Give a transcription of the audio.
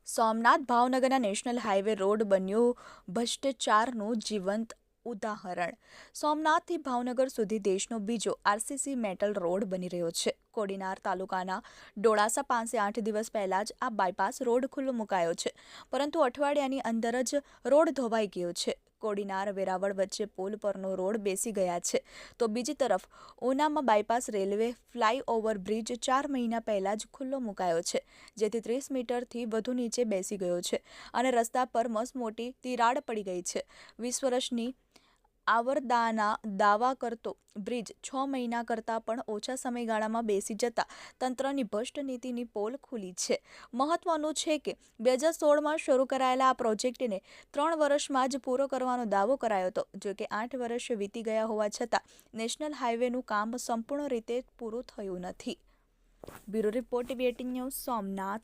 સોમનાથ ભાવનગરના national highway road બન્યો ભ્રષ્ટાચારનું જીવંત ઉદાહરણ। સોમનાથથી ભાવનગર સુધી દેશનો બીજો આરસીસી મેટલ રોડ બની રહ્યો છે। કોડીનાર તાલુકાના ડોળાસા પાસે 8 દિવસ પહેલા જ આ બાયપાસ રોડ ખુલ્લો મુકાયો છે, પરંતુ અઠવાડિયાની અંદર જ રોડ ધોવાઈ ગયો છે। કોડીનાર વેરાવળ વચ્ચે પુલ પરનો રોડ બેસી ગયા છે, તો બીજી તરફ ઉનામાં બાયપાસ રેલવે ફ્લાયઓવર બ્રિજ 4 મહિના પહેલા જ ખુલ્લો મુકાયો છે, જેથી 30 મીટરથી વધુ નીચે બેસી ગયો છે અને રસ્તા પર મસમોટી તિરાડ પડી ગઈ છે। 20 વર્ષની આવરદાના દાવા કરતો બ્રિજ 6 મહિના કરતાં પણ ઓછા સમયગાળામાં બેસી જતા તંત્રની ભ્રષ્ટ નીતિની પોલ ખુલી છે। મહત્વનું છે કે 2016માં શરૂ કરાયેલા આ પ્રોજેક્ટને 3 વર્ષમાં જ પૂરો કરવાનો દાવો કરાયો હતો, જો કે 8 વર્ષ વીતી ગયા હોવા છતાં નેશનલ હાઈવેનું કામ સંપૂર્ણ રીતે પૂરું થયું નથી। Bureau report, TV eighteen news, Somnath.